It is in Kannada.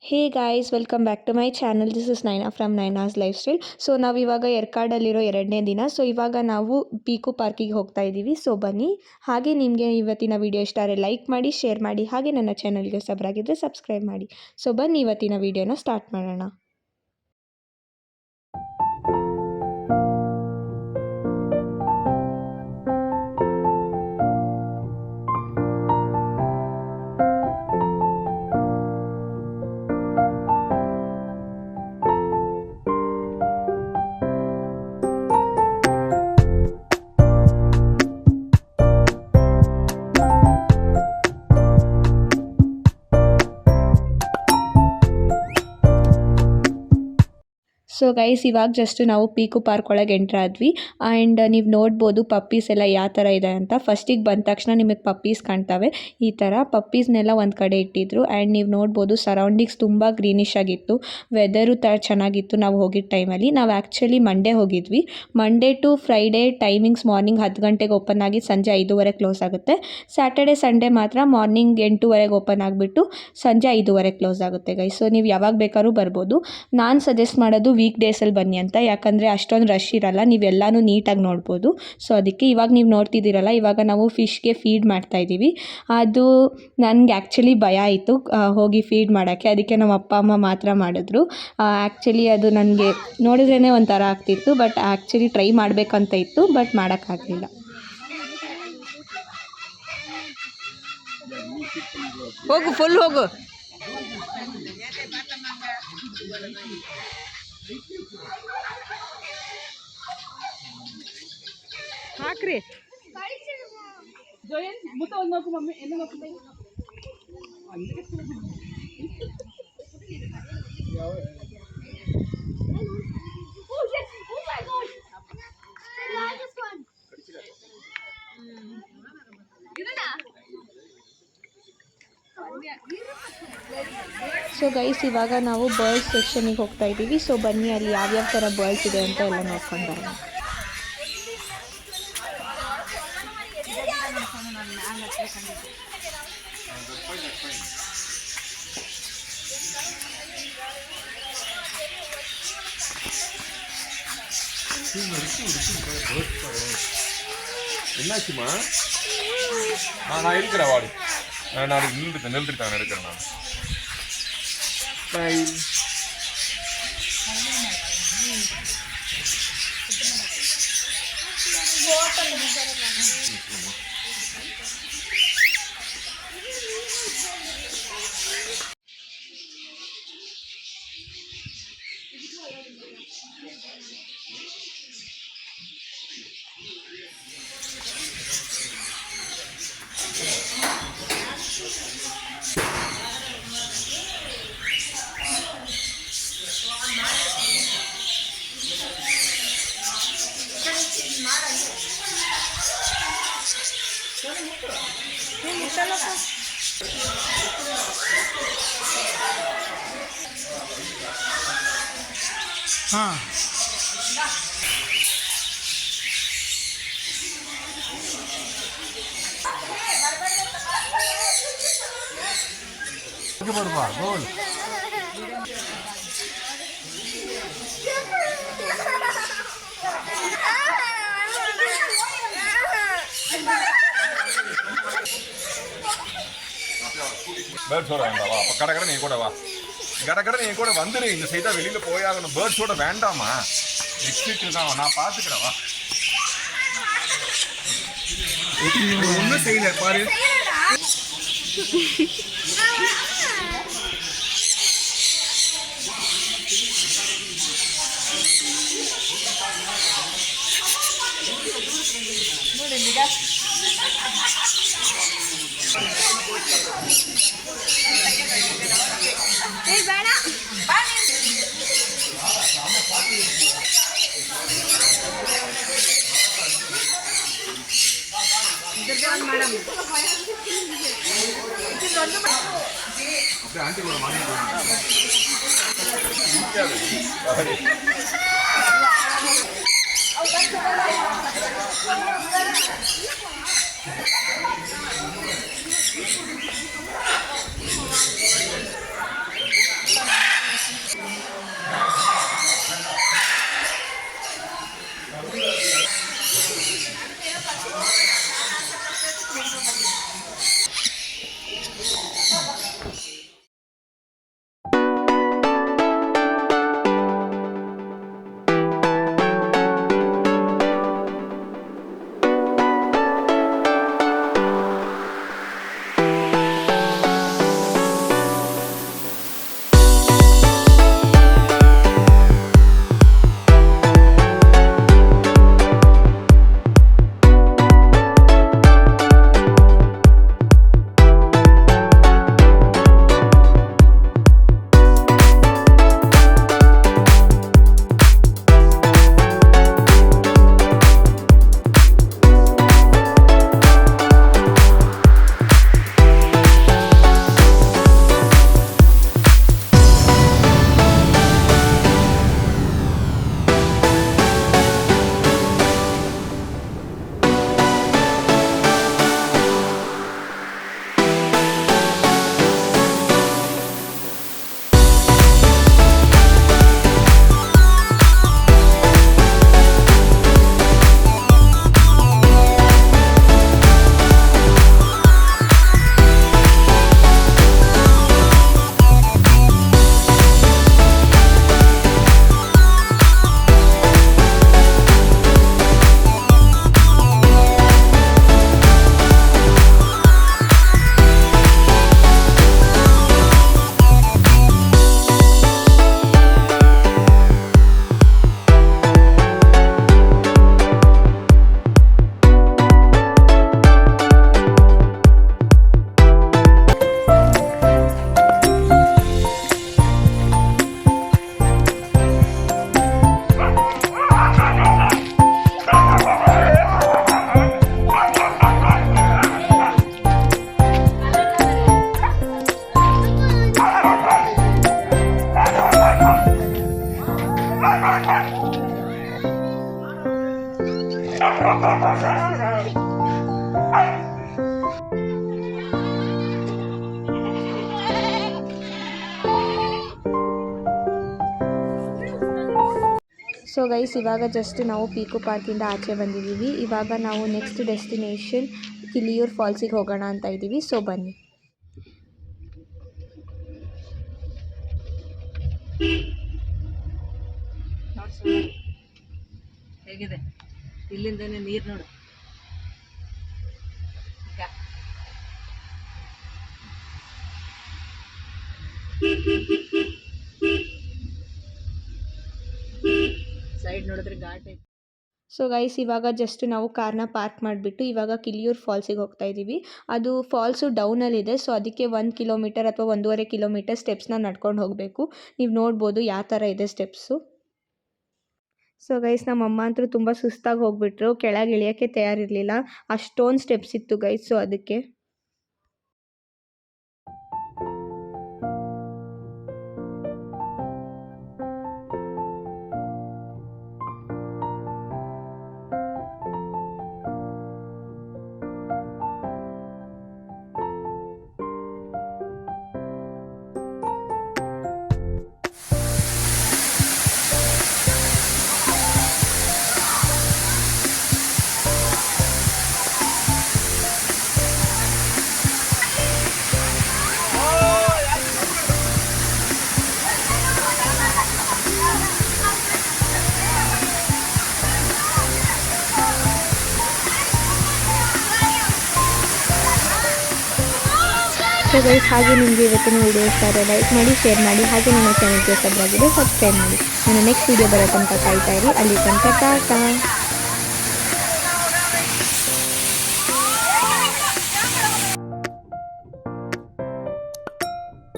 Hey guys welcome back to my channel. This is Naina from Naina's lifestyle. So ನಾವಿವಾಗ ಎರ್ಕಾಡಲ್ಲಿರೋ 2ನೇ ದಿನ. ಸೊ ಇವಾಗ ನಾವು ಪೀಕು ಪಾರ್ಕಿಗೆ ಹೋಗ್ತಾ ಇದ್ದೀವಿ. ಸೊ ಬನ್ನಿ. ಹಾಗೆ ನಿಮಗೆ ಇವತ್ತಿನ ವಿಡಿಯೋ ಇಷ್ಟ ಆದರೆ ಲೈಕ್ ಮಾಡಿ, ಶೇರ್ ಮಾಡಿ, ಹಾಗೆ ನನ್ನ ಚಾನಲ್ಗೆ ಹೊಸಬರಾಗಿದ್ದರೆ ಸಬ್ಸ್ಕ್ರೈಬ್ ಮಾಡಿ. ಸೊ ಬನ್ನಿ ಇವತ್ತಿನ ವಿಡಿಯೋನ ಸ್ಟಾರ್ಟ್ ಮಾಡೋಣ. ಸೊ ಗೈಸ್ ಇವಾಗ ಜಸ್ಟ್ ನಾವು ಪೀಕು ಪಾರ್ಕ್ ಒಳಗೆ ಎಂಟ್ರ್ ಆದ್ವಿ. ಆ್ಯಂಡ್ ನೀವು ನೋಡ್ಬೋದು ಪಪ್ಪೀಸ್ ಎಲ್ಲ ಯಾವ ಥರ ಇದೆ ಅಂತ. ಫಸ್ಟಿಗೆ ಬಂದ ತಕ್ಷಣ ನಿಮಗೆ ಪಪ್ಪೀಸ್ ಕಾಣ್ತವೆ. ಈ ಥರ ಪಪ್ಪೀಸ್ನೆಲ್ಲ ಒಂದು ಕಡೆ ಇಟ್ಟಿದ್ರು. ಆ್ಯಂಡ್ ನೀವು ನೋಡ್ಬೋದು ಸರೌಂಡಿಂಗ್ಸ್ ತುಂಬ ಗ್ರೀನಿಶ್ ಆಗಿತ್ತು. ವೆದರು ಚೆನ್ನಾಗಿತ್ತು ನಾವು ಹೋಗಿದ್ದ ಟೈಮಲ್ಲಿ. ನಾವು ಆ್ಯಕ್ಚುಲಿ ಮಂಡೇ ಹೋಗಿದ್ವಿ. Monday to Friday timings morning 10 ಗಂಟೆಗೆ ಓಪನ್ ಆಗಿ ಸಂಜೆ 5:30 ಕ್ಲೋಸ್ ಆಗುತ್ತೆ. ಸ್ಯಾಟರ್ಡೆ ಸಂಡೇ ಮಾತ್ರ ಮಾರ್ನಿಂಗ್ 8:30 ಓಪನ್ ಆಗಿಬಿಟ್ಟು ಸಂಜೆ 5:30 ಕ್ಲೋಸ್ ಆಗುತ್ತೆ ಗೈಸ್. ಸೊ ನೀವು ಯಾವಾಗ ಬೇಕಾದ್ರೂ ಬರ್ಬೋದು. ನಾನು ಸಜೆಸ್ಟ್ ಮಾಡೋದು ವೀಕ್ ಡೇಸಲ್ಲಿ ಬನ್ನಿ ಅಂತ, ಯಾಕಂದರೆ ಅಷ್ಟೊಂದು ರಶ್ ಇರಲ್ಲ, ನೀವೆಲ್ಲನೂ ನೀಟಾಗಿ ನೋಡ್ಬೋದು. ಸೊ ಅದಕ್ಕೆ ಇವಾಗ ನೀವು ನೋಡ್ತಿದ್ದೀರಲ್ಲ, ಇವಾಗ ನಾವು ಫಿಶ್ಗೆ ಫೀಡ್ ಮಾಡ್ತಾಯಿದ್ದೀವಿ. ಅದು ನನಗೆ ಆ್ಯಕ್ಚುಲಿ ಭಯ ಆಯಿತು ಹೋಗಿ ಫೀಡ್ ಮಾಡೋಕ್ಕೆ. ಅದಕ್ಕೆ ನಮ್ಮ ಅಪ್ಪ ಅಮ್ಮ ಮಾತ್ರ ಮಾಡಿದ್ರು. ಆ್ಯಕ್ಚುಲಿ ಅದು ನನಗೆ ನೋಡಿದ್ರೇ ಒಂಥರ ಆಗ್ತಿತ್ತು. ಬಟ್ ಆ್ಯಕ್ಚುಲಿ ಟ್ರೈ ಮಾಡಬೇಕಂತ ಇತ್ತು, ಬಟ್ ಮಾಡೋಕ್ಕಾಗಲಿಲ್ಲ. ಹೋಗು, ಫುಲ್ ಹೋಗು. ಹಾಕ್ರಿ. ಸೊ ಗೈಸ್ ಇವಾಗ ನಾವು ಬರ್ಡ್ಸ್ ಸೆಕ್ಷನಿಗೆ ಹೋಗ್ತಾ ಇದ್ದೀವಿ. ಸೊ ಬನ್ನಿ ಅಲ್ಲಿ ಯಾವ್ಯಾವ ಥರ ಬರ್ಡ್ಸ್ ಇದೆ ಅಂತ ಎಲ್ಲ ನೋಡ್ಕೊಂಡು ಬರೋಣ. என்னாச்சுமா? நான் இருக்கிறேன் வாடி. நாளைக்கு நின்றுட்டேன் இருக்கிறேன் நான். பை. हाँ बोल பேர்ட்ஸோட வேண்டாவா? அப்போ கடை நீ கூட வா. கடை நீ கூட வந்துடு. இந்த சைடாக வெளியில் போயாகணும். பேர்ட்ஸோட வேண்டாமா? எக்ஸிட் தான், நான் பார்த்துக்கிறேன். வா. ஒன்றும் செய்யல பாரு. ಆಂಟಿ ಕೂಡ ಮಾಡಿ ಸೊ ಗೈಸ್ ಇವಾಗ ಜಸ್ಟ್ ನಾವು ಪೀಕು ಪಾರ್ಕಿಂದ ಆಚೆ ಬಂದಿದ್ದೀವಿ. ಇವಾಗ ನಾವು ನೆಕ್ಸ್ಟ್ ಡೆಸ್ಟಿನೇಷನ್ ಕಿಲಿಯೂರು ಫಾಲ್ಸಿಗೆ ಹೋಗೋಣ ಅಂತ ಇದ್ದೀವಿ. ಸೊ ಬನ್ನಿ. ಹೇಗಿದೆ ಇಲ್ಲಿಂದನೇ ನೀರು ನೋಡು. ಸೈಡ್ ನೋಡಿದ್ರೆ ಘಾಟ್ ಐತೆ. ಸೊ ಗೈಸ್ ಇವಾಗ ಜಸ್ಟ್ ನಾವು ಕಾರ್ನ ಪಾರ್ಕ್ ಮಾಡಿಬಿಟ್ಟು ಇವಾಗ ಕಿಲಿಯೂರು ಫಾಲ್ಸಿಗೆ ಹೋಗ್ತಾ ಇದ್ದೀವಿ. ಅದು ಫಾಲ್ಸು ಡೌನಲ್ಲಿದೆ. ಸೊ ಅದಕ್ಕೆ 1 ಕಿಲೋಮೀಟರ್ ಅಥವಾ 1.5 ಕಿಲೋಮೀಟರ್ ಸ್ಟೆಪ್ಸ್ನ ನಡ್ಕೊಂಡು ಹೋಗಬೇಕು. ನೀವು ನೋಡ್ಬೋದು ಯಾವ ಥರ ಇದೆ ಸ್ಟೆಪ್ಸು. ಸೊ ಗೈಸ್ ನಮ್ಮಮ್ಮ ಅಂತೂ ತುಂಬ ಸುಸ್ತಾಗಿ ಹೋಗ್ಬಿಟ್ರು. ಕೆಳಗೆ ಇಳಿಯೋಕ್ಕೆ ತಯಾರಿರಲಿಲ್ಲ, ಅಷ್ಟೊಂದು ಸ್ಟೆಪ್ಸ್ ಇತ್ತು ಗೈಸ್. ಸೊ ಅದಕ್ಕೆ ಸೊ ಗೈಸ್ ಹಾಗೆ ನಿಮಗೆ ಇವತ್ತಿನ ವೀಡಿಯೋ ಇಷ್ಟ ಆದರೆ ಲೈಕ್ ಮಾಡಿ, ಶೇರ್ ಮಾಡಿ, ಹಾಗೆ ನನ್ನ ಚಾನಲ್ಗೆ ಸಬ್ಸ್ಕ್ರೈಬ್ ಮಾಡಿ, ಸಬ್ಸ್ಕ್ರೈಬ್ ಮಾಡಿ. ನನ್ನ ನೆಕ್ಸ್ಟ್ ವೀಡಿಯೋ ಬರೋ ತನಕ ಕಾಯ್ತಾ ಇರಿ. ಅಲ್ಲಿ ತನಕ ಟಾಟಾ.